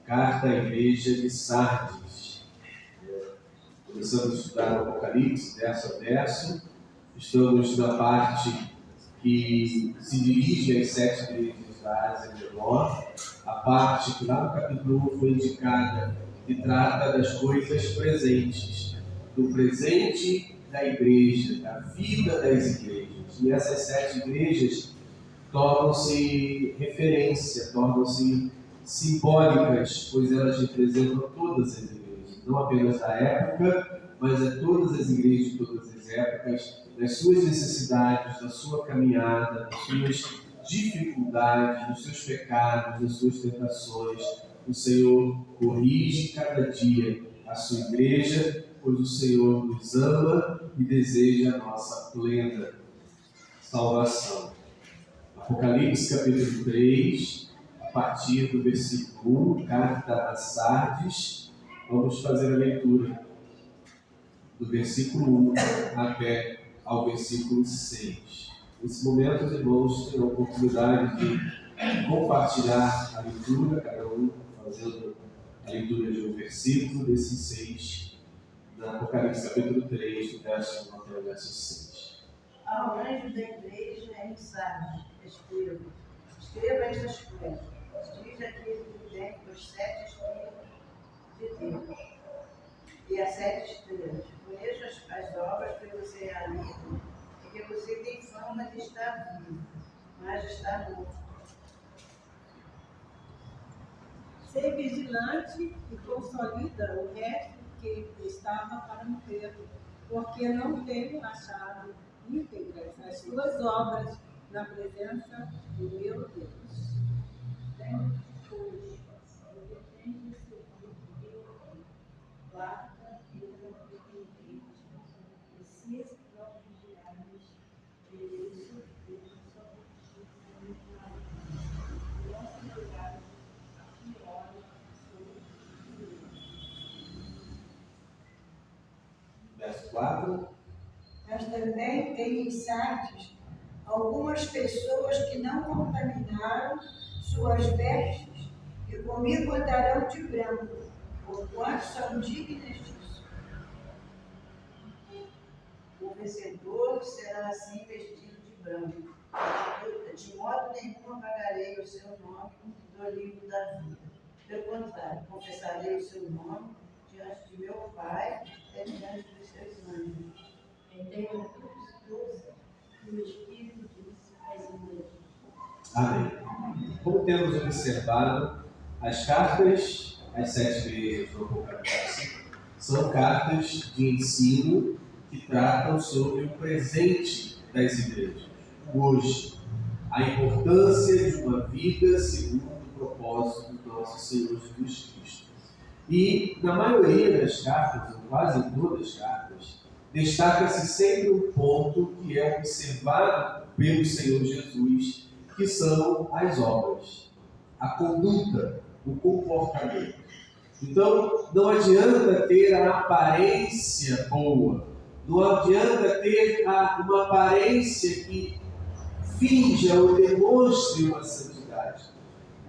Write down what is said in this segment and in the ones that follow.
Carta à Igreja de Sardes. Começamos a estudar o Apocalipse, verso a verso. Estamos na parte que se dirige às 7 igrejas da Ásia Menor. A parte que lá no capítulo 1 foi indicada, que trata das coisas presentes, do presente da igreja, da vida das igrejas. E essas 7 igrejas tornam-se referência, tornam-se simbólicas, pois elas representam todas as igrejas, não apenas da época, mas a todas as igrejas de todas as épocas, nas suas necessidades, na sua caminhada, nas suas dificuldades, nos seus pecados, nas suas tentações. O Senhor corrige cada dia a sua igreja, pois o Senhor nos ama e deseja a nossa plena salvação. Apocalipse capítulo 3, a partir do versículo 1, carta a Sardes, vamos fazer a leitura do versículo 1 até ao versículo 6. Nesse momento, os irmãos terão a oportunidade de compartilhar a leitura, cada um fazendo a leitura de um versículo desses 6, na Apocalipse capítulo 3, do verso 1 até o verso 6. Ao anjo da igreja em Sardes, escreva estas coisas. Diz aquele que tem os 7 Espíritos de Deus e as 7 estrelas. Conheço as obras que você realiza e que você tem fama de estar vivo, mas está morto. Ser vigilante e consolida o resto que estava para morrer, porque não tenho achado íntegras as suas obras na presença do meu Deus. Tenho, pois, defende o seu guarda e não e se não vigiarmos, isso deixa só nosso pecado a pior sobre Verso 4. Mas também tem em Sardes algumas pessoas que não contaminaram suas vestes e comigo andarão de branco, porquanto são dignas disso. O vencedor será assim vestido de branco. De modo nenhum apagarei o seu nome do livro da vida. Pelo contrário, confessarei o seu nome diante de meu Pai e diante dos seus anjos. Tenho doce que o Espírito disse às igrejas. Amém. Como temos observado, as cartas às 7 igrejas do Apocalipse são cartas de ensino que tratam sobre o presente das igrejas, hoje, a importância de uma vida segundo o propósito do nosso Senhor Jesus Cristo. E, na maioria das cartas, ou quase em todas as cartas, destaca-se sempre um ponto que é observado pelo Senhor Jesus, que são as obras, a conduta, o comportamento. Então, não adianta ter a aparência boa, não adianta ter uma aparência que finja ou demonstre uma santidade.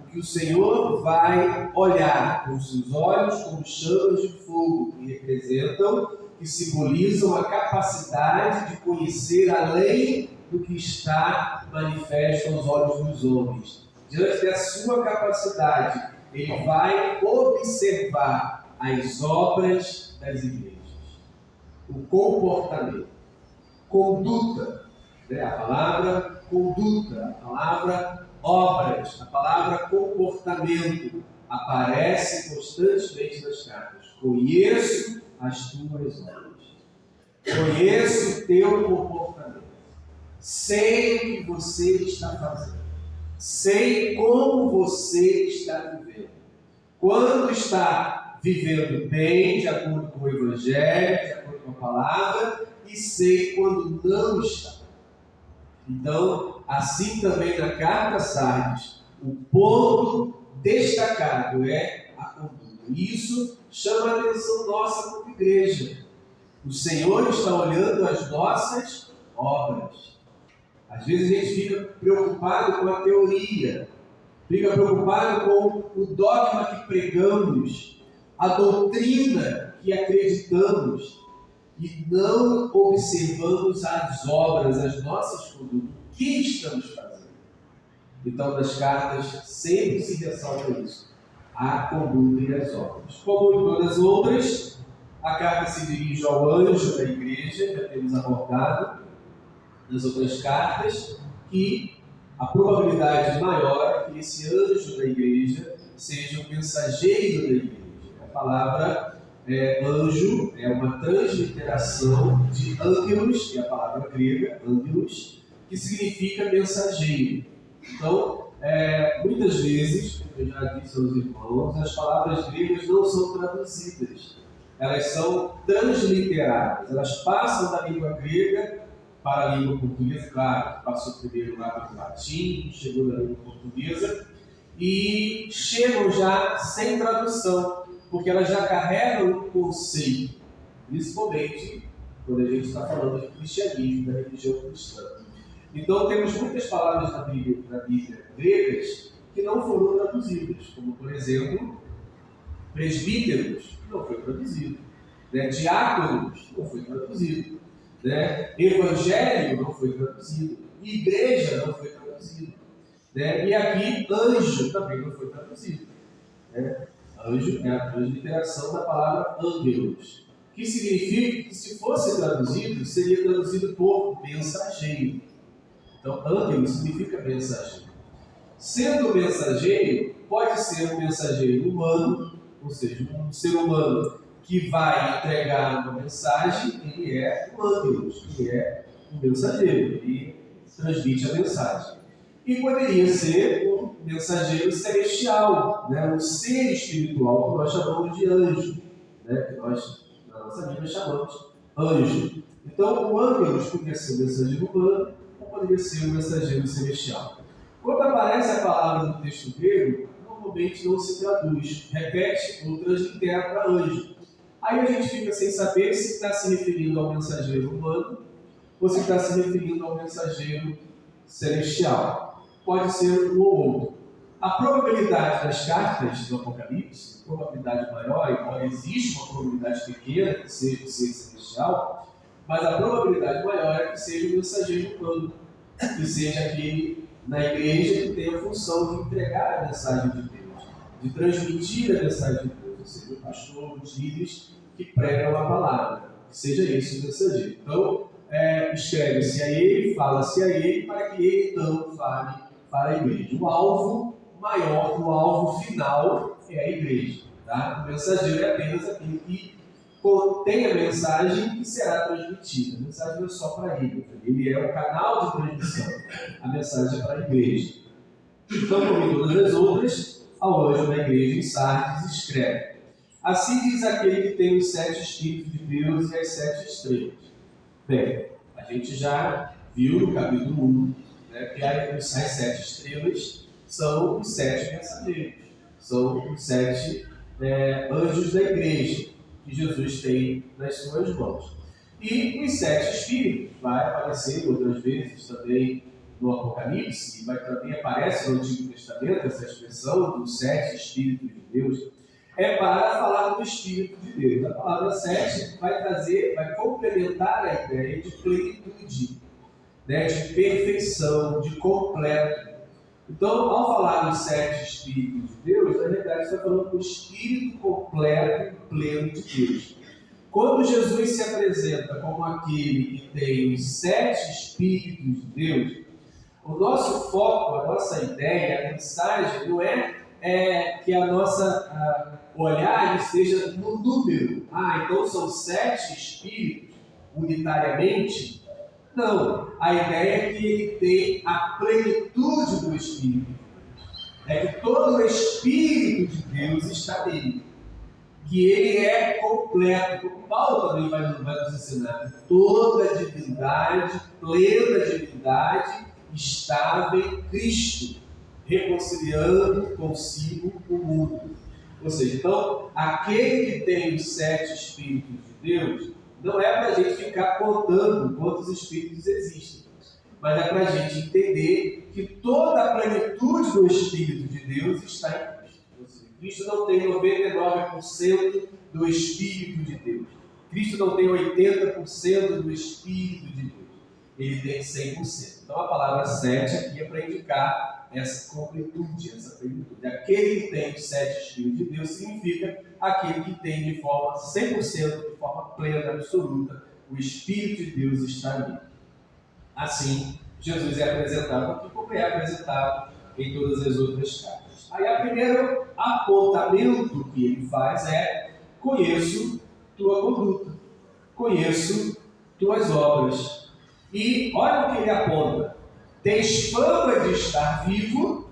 O que o Senhor vai olhar com os seus olhos como chamas de fogo, que representam, que simbolizam a capacidade de conhecer além do que está manifesto aos olhos dos homens. Diante da sua capacidade, ele vai observar as obras das igrejas, o comportamento, conduta, a palavra conduta, a palavra obras, a palavra comportamento aparece constantemente nas cartas. Conheço as tuas obras, conheço o teu comportamento, sei o que você está fazendo, sei como você está vivendo, quando está vivendo bem, de acordo com o Evangelho, de acordo com a palavra, e sei quando não está. Então, assim também na carta a Sardes, o ponto destacado é a conduta. Isso chama a atenção nossa como igreja. O Senhor está olhando as nossas obras. Às vezes a gente fica preocupado com a teoria, fica preocupado com o dogma que pregamos, a doutrina que acreditamos, e não observamos as obras, as nossas condutas, o que estamos fazendo. Então, nas cartas sempre se ressalta isso, a conduta e as obras. Como em todas as outras, a carta se dirige ao anjo da igreja, já temos abordado nas outras cartas, que a probabilidade maior é que esse anjo da igreja seja o mensageiro da igreja. A palavra anjo é uma transliteração de ângelos, que é a palavra grega, ângelos, que significa mensageiro. Então, muitas vezes, como eu já disse aos irmãos, as palavras gregas não são traduzidas, elas são transliteradas, elas passam da língua grega para a língua portuguesa, claro, passou primeiro lá para o latim, chegou na língua portuguesa, e chegam já sem tradução, porque elas já carregam um conceito, principalmente quando a gente está falando de cristianismo, da religião cristã. Então, temos muitas palavras na Bíblia gregas que não foram traduzidas, como, por exemplo, presbíteros, não foi traduzido, diáconos, não foi traduzido, evangelho, não foi traduzido, igreja, não foi traduzido, e aqui, anjo, também não foi traduzido. Anjo é a transliteração da palavra ângelos, que significa que, se fosse traduzido, seria traduzido por mensageiro. Então, ângelos significa mensageiro. Sendo mensageiro, pode ser um mensageiro humano, ou seja, um ser humano que vai entregar uma mensagem, ele é um ângelos, ele é um mensageiro, ele transmite a mensagem. E poderia ser um mensageiro celestial, um ser espiritual, que nós chamamos de anjo, que nós, na nossa Bíblia, chamamos anjo. Então, o ângelos poderia ser um mensageiro humano, ou poderia ser um mensageiro celestial. Quando aparece a palavra no texto grego, normalmente não se traduz, repete ou translitera para anjo. Aí a gente fica sem saber se está se referindo ao mensageiro humano ou se está se referindo ao mensageiro celestial. Pode ser um ou outro. A probabilidade das cartas do Apocalipse, a probabilidade maior, embora exista uma probabilidade pequena que seja o ser celestial, mas a probabilidade maior é que seja o mensageiro humano, que seja aquele na igreja que tem a função de entregar a mensagem de Deus, de transmitir a mensagem de Deus, ou seja, o pastor, os líderes que pregam a palavra, que seja esse o mensageiro. Então, escreve-se a ele, fala-se a ele, para que ele então fale para a igreja. O alvo maior, o alvo final é a igreja. Tá? O mensageiro é apenas aquele que contém a mensagem que será transmitida. A mensagem não é só para ele, ele é o canal de transmissão. A mensagem é para a igreja. Então, como em todas as outras, ao anjo da igreja em Sardes escreve: assim diz aquele que tem os 7 Espíritos de Deus e as 7 estrelas. Bem, a gente já viu no capítulo 1, que as 7 estrelas são os 7 mensageiros, são os 7 anjos da igreja que Jesus tem nas suas mãos. E os 7 espíritos, vai aparecer outras vezes também no Apocalipse, e também aparece no Antigo Testamento essa expressão dos 7 espíritos de Deus, para falar do Espírito de Deus. A palavra 7 vai complementar a ideia de plenitude, de perfeição, de completo. Então, ao falar dos 7 Espíritos de Deus, na realidade está falando do Espírito completo e pleno de Deus. Quando Jesus se apresenta como aquele que tem os 7 Espíritos de Deus, o nosso foco, a nossa ideia, a mensagem não é que a nossa olhar esteja no número. Então são 7 Espíritos unitariamente. Não, a ideia é que ele tem a plenitude do Espírito. É que todo o Espírito de Deus está nele. Que ele é completo. Como Paulo também vai nos ensinar. Toda a divindade, plena divindade, estava em Cristo, reconciliando consigo o mundo. Ou seja, então, aquele que tem os 7 Espíritos de Deus, não é para a gente ficar contando quantos Espíritos existem. mas é para a gente entender que toda a plenitude do Espírito de Deus está em Cristo. Ou seja, Cristo não tem 99% do Espírito de Deus. Cristo não tem 80% do Espírito de Deus. Ele tem 100%. Então a palavra 7 aqui é para indicar essa completude, essa plenitude. Aquele que tem os 7 Espíritos de Deus significa aquele que tem de forma 100%, de forma plena, absoluta, o Espírito de Deus está ali. Assim, Jesus é apresentado aqui como é apresentado em todas as outras cartas. Aí o primeiro apontamento que ele faz é: conheço tua conduta, conheço tuas obras. E olha o que ele aponta: tens fama de estar vivo,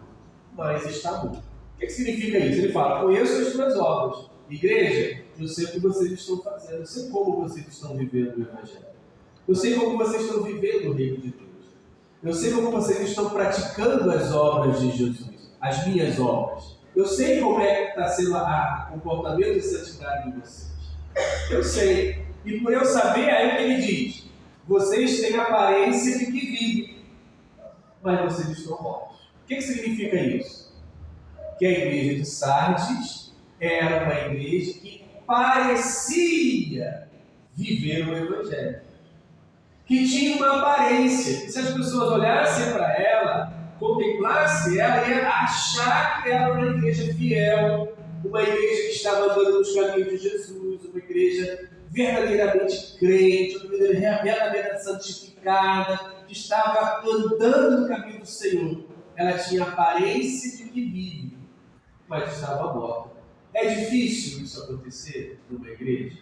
mas está morto. O que significa isso? Ele fala: conheço as tuas obras. Igreja, eu sei o que vocês estão fazendo, eu sei como vocês estão vivendo o Evangelho. Eu sei como vocês estão vivendo o reino de Deus. Eu sei como vocês estão praticando as obras de Jesus, as minhas obras. Eu sei como é que está sendo o comportamento de santidade de vocês. Eu sei. E por eu saber, aí o que ele diz: vocês têm aparência de que vivem, mas vocês estão mortos. O que significa isso? Que a igreja de Sardes era uma igreja que parecia viver o Evangelho, que tinha uma aparência, que se as pessoas olhassem para ela, contemplassem ela, ia achar que era uma igreja fiel, uma igreja que estava andando nos caminhos de Jesus, uma igreja verdadeiramente crente, uma igreja verdadeiramente santificada, que estava andando no caminho do Senhor. Ela tinha aparência de que vive, mas estava morta. É difícil isso acontecer numa igreja?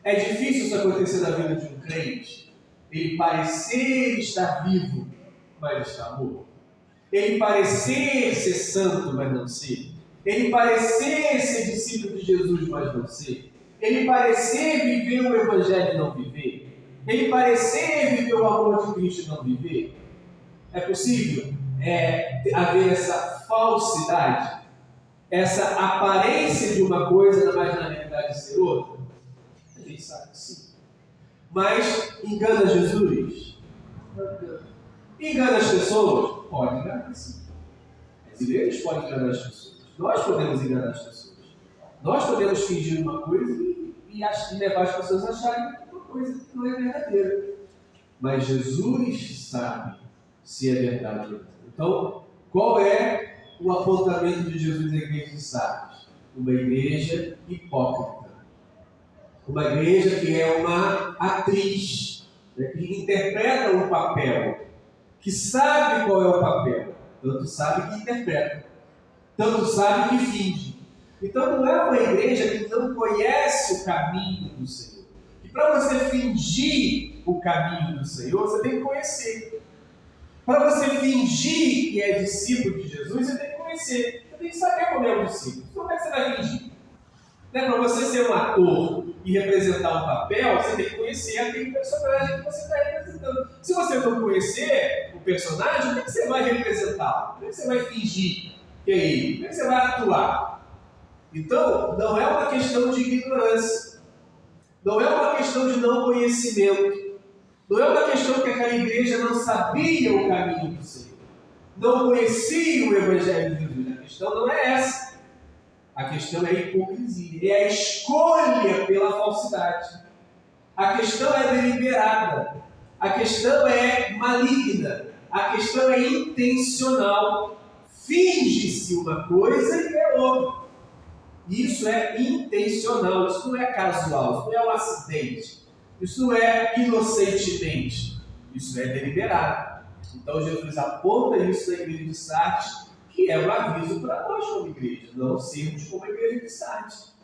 É difícil isso acontecer na vida de um crente? Ele parecer estar vivo, mas está morto. Ele parecer ser santo, mas não ser. Ele parecer ser discípulo de Jesus, mas não ser. Ele parecer viver o Evangelho e não viver. Ele parecer viver o amor de Cristo e não viver. É possível haver essa falsidade, essa aparência de uma coisa, mas na realidade ser outra? A gente sabe que sim. Mas engana Jesus? Não engana. Engana as pessoas? Pode enganar, sim. As igrejas podem enganar as pessoas. Nós podemos enganar as pessoas. Nós podemos fingir uma coisa e levar as pessoas a acharem uma coisa que não é verdadeira. Mas Jesus sabe se é verdade ou não. Então, qual é o apontamento de Jesus na igreja de Sardes? Uma igreja hipócrita. Uma igreja que é uma atriz, né, que interpreta um papel, que sabe qual é o papel, tanto sabe que interpreta, tanto sabe que finge. Então não é uma igreja que não conhece o caminho do Senhor. E para você fingir o caminho do Senhor, você tem que conhecer. Para você fingir que é discípulo de Jesus, você tem que conhecer. Você tem que saber como é um discípulo. Como é que você vai fingir? Para você ser um ator e representar um papel, você tem que conhecer aquele personagem que você está representando. Se você não conhecer o personagem, como é que você vai representá-lo? Como é que você vai fingir que é ele? Como é que você vai atuar? Então, não é uma questão de ignorância. Não é uma questão de não conhecimento. Não é uma questão que aquela igreja não sabia o caminho do Senhor. Não conhecia o Evangelho de Jesus. A questão não é essa. A questão é a hipocrisia. É a escolha pela falsidade. A questão é deliberada. A questão é maligna. A questão é intencional. Finge-se uma coisa e é outra. Isso é intencional, isso não é casual, isso não é um acidente, isso não é inocentemente, isso é deliberado. Então Jesus aponta isso na igreja de Sardes, que é um aviso para nós como igreja, não sermos como a igreja de Sardes,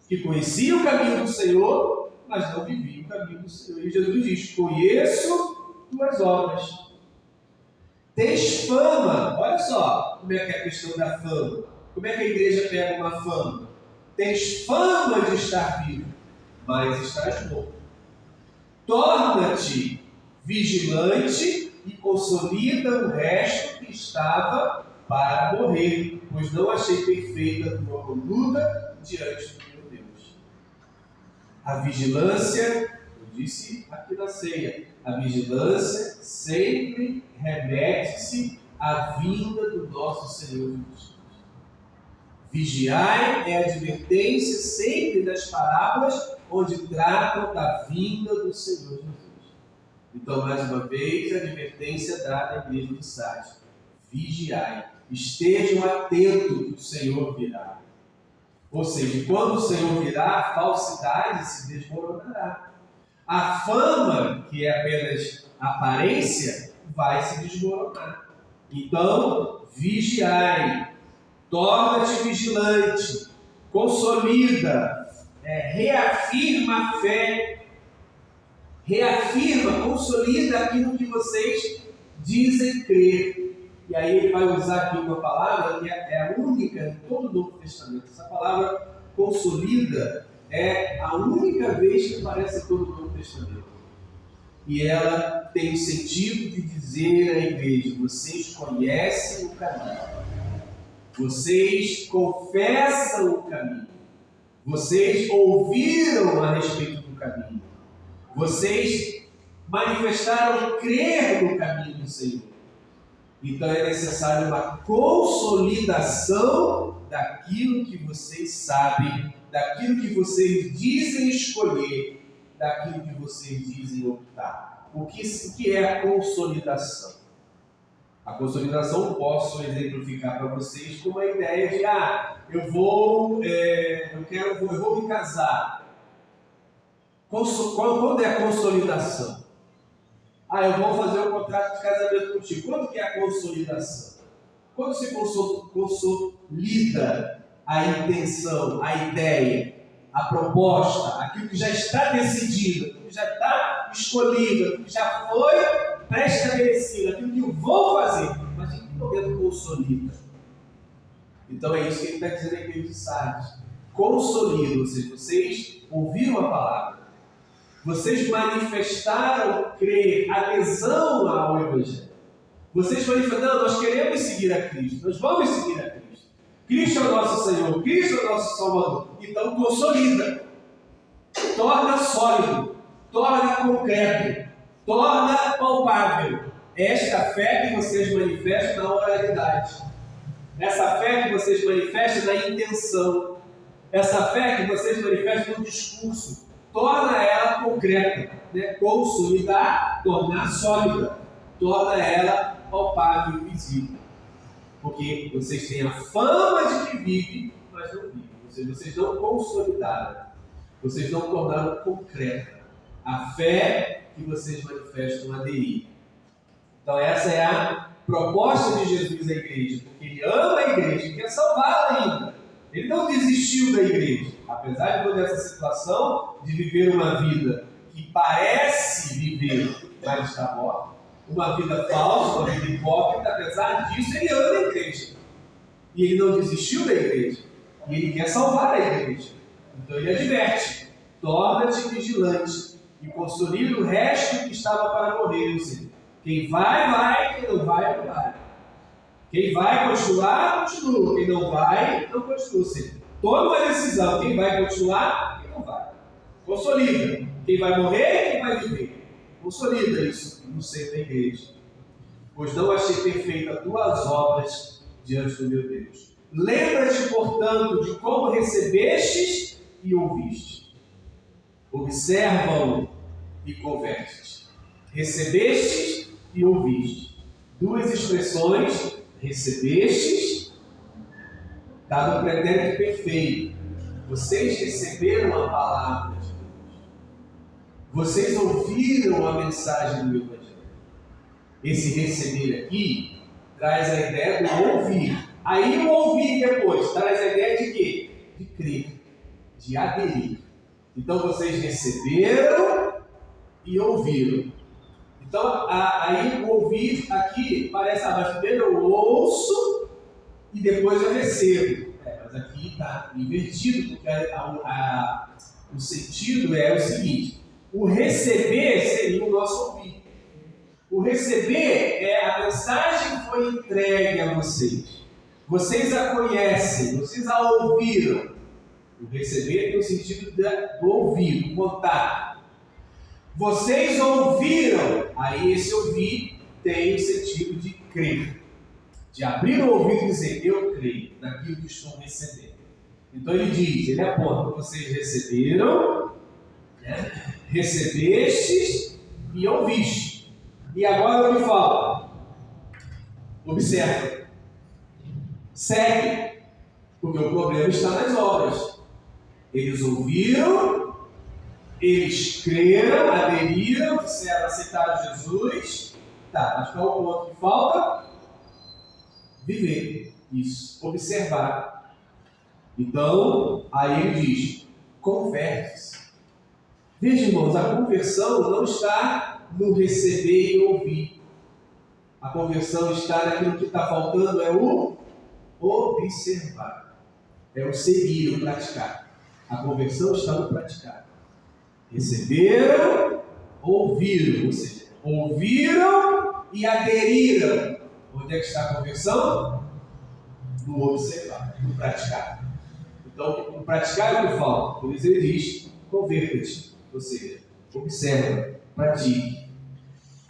que conhecia o caminho do Senhor, mas não vivia o caminho do Senhor. E Jesus diz: conheço tuas obras, tens fama. Olha só como é que é a questão da fama. Como é que a igreja pega uma fama? Tens fama de estar vivo, mas estás morto. Torna-te vigilante e consolida o resto que estava para morrer, pois não achei perfeita a tua conduta diante do meu Deus. A vigilância, disse aqui na ceia, a vigilância sempre remete-se à vinda do nosso Senhor Jesus. Vigiai é a advertência sempre das parábolas onde tratam da vinda do Senhor Jesus. Então, mais uma vez, a advertência dada à igreja de Sardes. Vigiai, estejam atentos que o Senhor virá. Ou seja, quando o Senhor virá, a falsidade se desmoronará. A fama, que é apenas aparência, vai se desmoronar. Então, vigiai, torna-te vigilante, consolida, reafirma a fé, reafirma, consolida aquilo que vocês dizem crer. E aí ele vai usar aqui uma palavra que é a única em todo o Novo Testamento. Essa palavra consolida é a única vez que aparece em todo o Novo Testamento. E ela tem o sentido de dizer à igreja: vocês conhecem o caminho, vocês confessam o caminho, vocês ouviram a respeito do caminho, vocês manifestaram crer no caminho do Senhor. Então é necessário uma consolidação daquilo que vocês sabem, daquilo que vocês dizem escolher, daquilo que vocês dizem optar. O que é a consolidação? A consolidação eu posso exemplificar para vocês com uma ideia de eu vou me casar. Quando é a consolidação? Eu vou fazer um contrato de casamento contigo. Quando que é a consolidação? Quando se consolida a intenção, a ideia, a proposta, aquilo que já está decidido, aquilo que já está escolhido, aquilo que já foi pré-estabelecido, aquilo que eu vou fazer, mas em que momento consolida? Então é isso que ele está dizendo aqui em Sardes. Consolida, ou seja, vocês ouviram a palavra, vocês manifestaram crer, adesão ao Evangelho. Vocês manifestaram, nós queremos seguir a Cristo, nós vamos seguir a Cristo. Cristo é o nosso Senhor, Cristo é o nosso Salvador. Então consolida, torna sólido, torna concreto, torna palpável esta fé que vocês manifestam na oralidade, essa fé que vocês manifestam na intenção, essa fé que vocês manifestam no discurso, torna ela concreta, consolidar, tornar sólida, torna ela palpável e visível. Porque vocês têm a fama de que vivem, mas não vivem. Ou seja, vocês não consolidaram, vocês não tornaram concreta a fé que vocês manifestam aderir. Então essa é a proposta de Jesus à igreja, porque ele ama a igreja e quer salvá-la ainda. Ele não desistiu da igreja, apesar de toda essa situação de viver uma vida que parece viver, mas está morta. Uma vida falsa, uma vida hipócrita, apesar disso, ele ama a igreja. E ele não desistiu da igreja. E ele quer salvar a igreja. Então ele adverte: torna-te vigilante e consolida o resto que estava para morrer. Ou seja, quem vai, vai, quem não vai, não vai. Quem vai continuar, continua. Quem não vai, não continua. Ou seja, toma uma decisão: quem vai continuar, quem não vai. Consolida. Quem vai morrer, quem vai viver. Consolida isso no seio da igreja. Pois não achei perfeita as tuas obras diante do meu Deus. Lembra-te, portanto, de como recebestes e ouviste. Observa-o e converte-te. Recebestes e ouviste. Duas expressões: recebestes, dado o pretérito perfeito. Vocês receberam a palavra. Vocês ouviram a mensagem do Evangelho. Esse receber aqui traz a ideia do ouvir. Aí o ouvir depois traz a ideia de quê? De crer, de aderir. Então vocês receberam e ouviram. Então aí o ouvir aqui parece, mas primeiro eu ouço e depois eu recebo. Mas aqui está invertido, porque o sentido é o seguinte: o receber seria o nosso ouvir. O receber é a mensagem que foi entregue a vocês. Vocês a conhecem, vocês a ouviram. O receber tem o sentido do ouvir, do contato. Vocês ouviram. Aí esse ouvir tem o sentido de crer. De abrir o ouvido e dizer, eu creio naquilo que estou recebendo. Então ele diz, ele aponta, vocês receberam, né? Recebestes e ouviste. E agora eu me falo, observa, segue, porque o problema está nas obras. Eles ouviram, eles creram, aderiram, disseram, aceitaram Jesus. Tá, mas qual é o ponto que falta? Viver isso, observar. Então, aí ele diz, converte-se. Veja, irmãos, a conversão não está no receber e ouvir. A conversão está naquilo que está faltando, é o observar. É o seguir, o praticar. A conversão está no praticar. Receberam, ouviram, ou seja, ouviram e aderiram. Onde é que está a conversão? No observar, no praticar. Então, o praticar é o que falta. Por isso ele diz, converta-te. Ou seja, observa, pratique.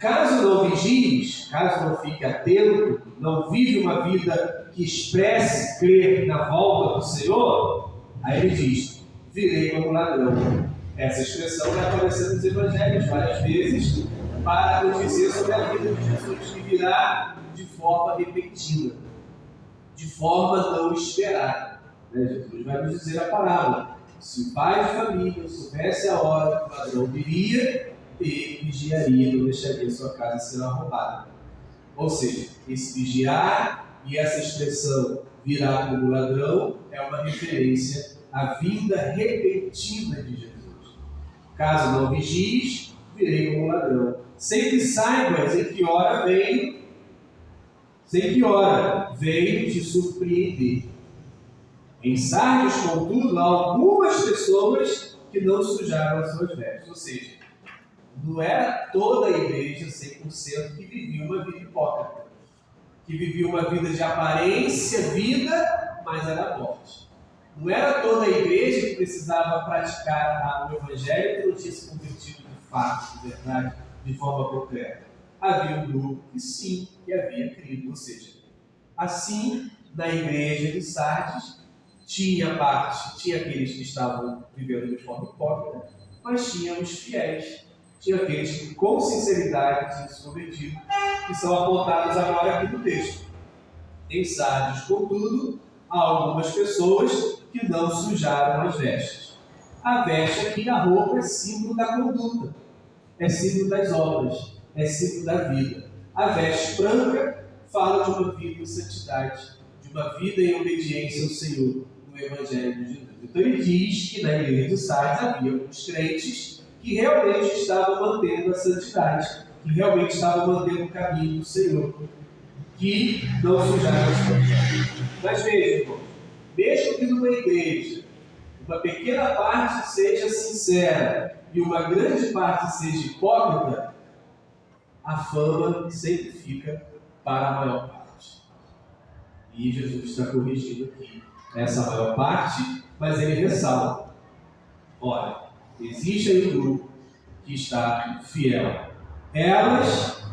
Caso não vigies, caso não fique atento, não vive uma vida que expresse crer na volta do Senhor, aí ele diz, virei como ladrão. Essa expressão vai aparecer nos evangelhos várias vezes para nos dizer sobre a vida de Jesus, que virá de forma repentina, de forma não esperada. Jesus vai nos dizer a parábola. Se o pai de família soubesse a hora que o ladrão viria, ele vigiaria, não deixaria sua casa ser roubada. Ou seja, esse vigiar e essa expressão virá como ladrão é uma referência à vinda repentina de Jesus. Caso não vigies, virei como ladrão. Sem que saibas em que hora venho, venho te surpreender. Em Sardes, contudo, há algumas pessoas que não sujaram as suas vestes. Ou seja, não era toda a igreja 100% que vivia uma vida hipócrita, que vivia uma vida de aparência, vida, mas era morte. Não era toda a igreja que precisava praticar o evangelho que não tinha se convertido de fato, de verdade, de forma concreta. Havia um grupo que sim, que havia crido. Ou seja, assim, na igreja de Sardes, tinha aqueles que estavam vivendo de forma hipócrita, mas tinha os fiéis. Tinha aqueles que com sinceridade tinham se convertido, que são apontados agora aqui no texto. Em Sardes, contudo, há algumas pessoas que não sujaram as vestes. A veste aqui, a roupa, é símbolo da conduta, é símbolo das obras, é símbolo da vida. A veste branca fala de uma vida em santidade, de uma vida em obediência ao Senhor, no Evangelho de Jesus. Então ele diz que na igreja de Sardes havia alguns crentes que realmente estavam mantendo a santidade, que realmente estavam mantendo o caminho do Senhor, que não sujaram as vestes. Mas veja, irmão, mesmo que numa igreja uma pequena parte seja sincera e uma grande parte seja hipócrita, a fama sempre fica para a maior parte. E Jesus está corrigindo aqui essa maior parte, mas ele ressalta: olha, existe aí um grupo que está fiel.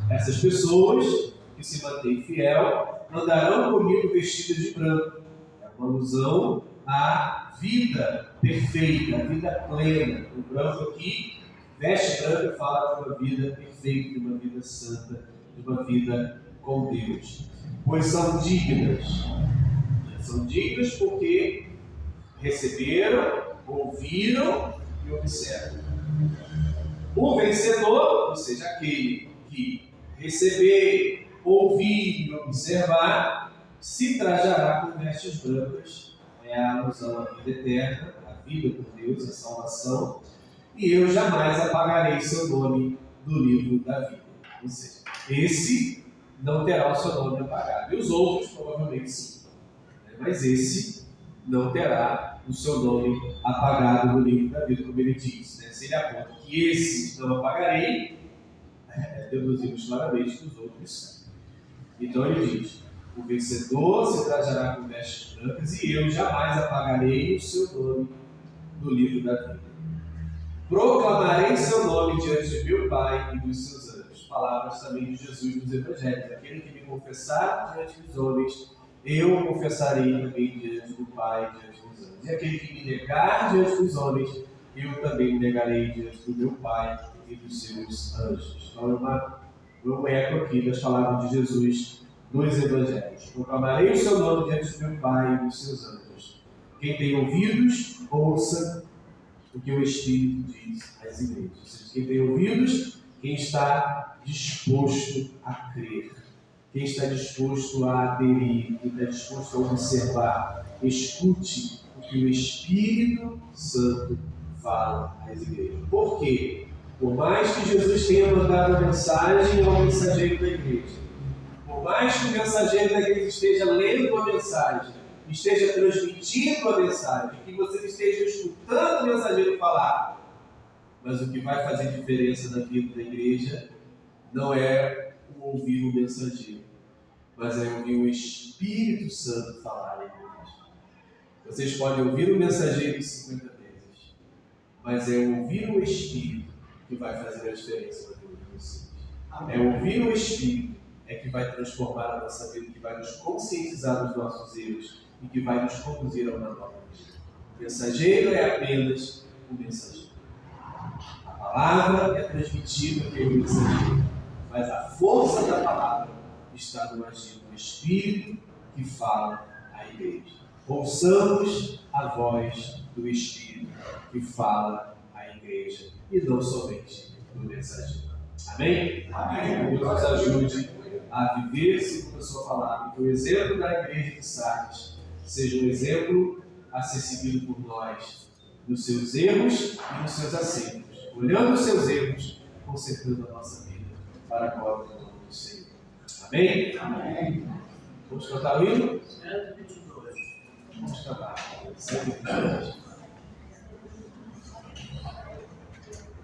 Essas pessoas que se mantêm fiel, andarão comigo vestidas de branco. É uma alusão à vida perfeita, à vida plena. O branco aqui, veste branca, fala de uma vida perfeita, de uma vida santa, de uma vida com Deus. Pois são dignas. São dignas porque receberam, ouviram e observam. O vencedor, ou seja, aquele que receber, ouvir e observar, se trajará com vestes brancas. É a alusão à vida eterna, à vida por Deus, a salvação. E eu jamais apagarei seu nome do livro da vida. Ou seja, esse não terá o seu nome apagado. E os outros, provavelmente, sim. Mas esse não terá o seu nome apagado no livro da vida, como ele diz. Se ele aponta que esse não apagarei, deduzimos claramente que os outros são. Então ele diz: o vencedor se trajará com vestes brancas e eu jamais apagarei o seu nome do livro da vida. proclamarei seu nome diante de meu Pai e dos seus anjos. Palavras também de Jesus nos Evangelhos. Aquele que me confessar diante dos homens, eu o confessarei também diante do Pai e diante dos anjos. E aquele que me negar diante dos homens, eu também me negarei diante do meu Pai e dos seus anjos. Então é um eco aqui das palavras de Jesus nos Evangelhos. Proclamarei o seu nome diante do meu Pai e dos seus anjos. Quem tem ouvidos, ouça o que o Espírito diz às igrejas. Ou seja, quem tem ouvidos, quem está disposto a crer, quem está disposto a aderir, quem está disposto a observar, escute o que o Espírito Santo fala às igrejas. Por quê? Por mais que Jesus tenha mandado a mensagem ao mensageiro da igreja, por mais que o mensageiro da igreja esteja lendo a mensagem, esteja transmitindo a mensagem, que você esteja escutando o mensageiro falar, mas o que vai fazer diferença na vida da igreja não é o ouvir o mensageiro, mas é ouvir o Espírito Santo falar à igreja. Vocês podem ouvir o mensageiro 50 vezes, mas é ouvir o Espírito que vai fazer a diferença na vida de vocês. É ouvir o Espírito é que vai transformar a nossa vida, que vai nos conscientizar dos nossos erros e que vai nos conduzir a uma nova vida. O mensageiro é apenas o mensageiro. A palavra é transmitida pelo mensageiro, mas a força da palavra está no agir do Espírito que fala à igreja. Ouçamos a voz do Espírito que fala à igreja e não somente do mensageiro. Amém? Amém. Que Deus nos ajude a viver segundo a sua palavra, que o exemplo da igreja de Sardes seja um exemplo a ser seguido por nós, nos seus erros e nos seus acertos, olhando os seus erros, consertando a nossa vida para a glória do nome do Senhor. Amém? Amém. Vamos cantar o hino? 122. Vamos cantar. 122.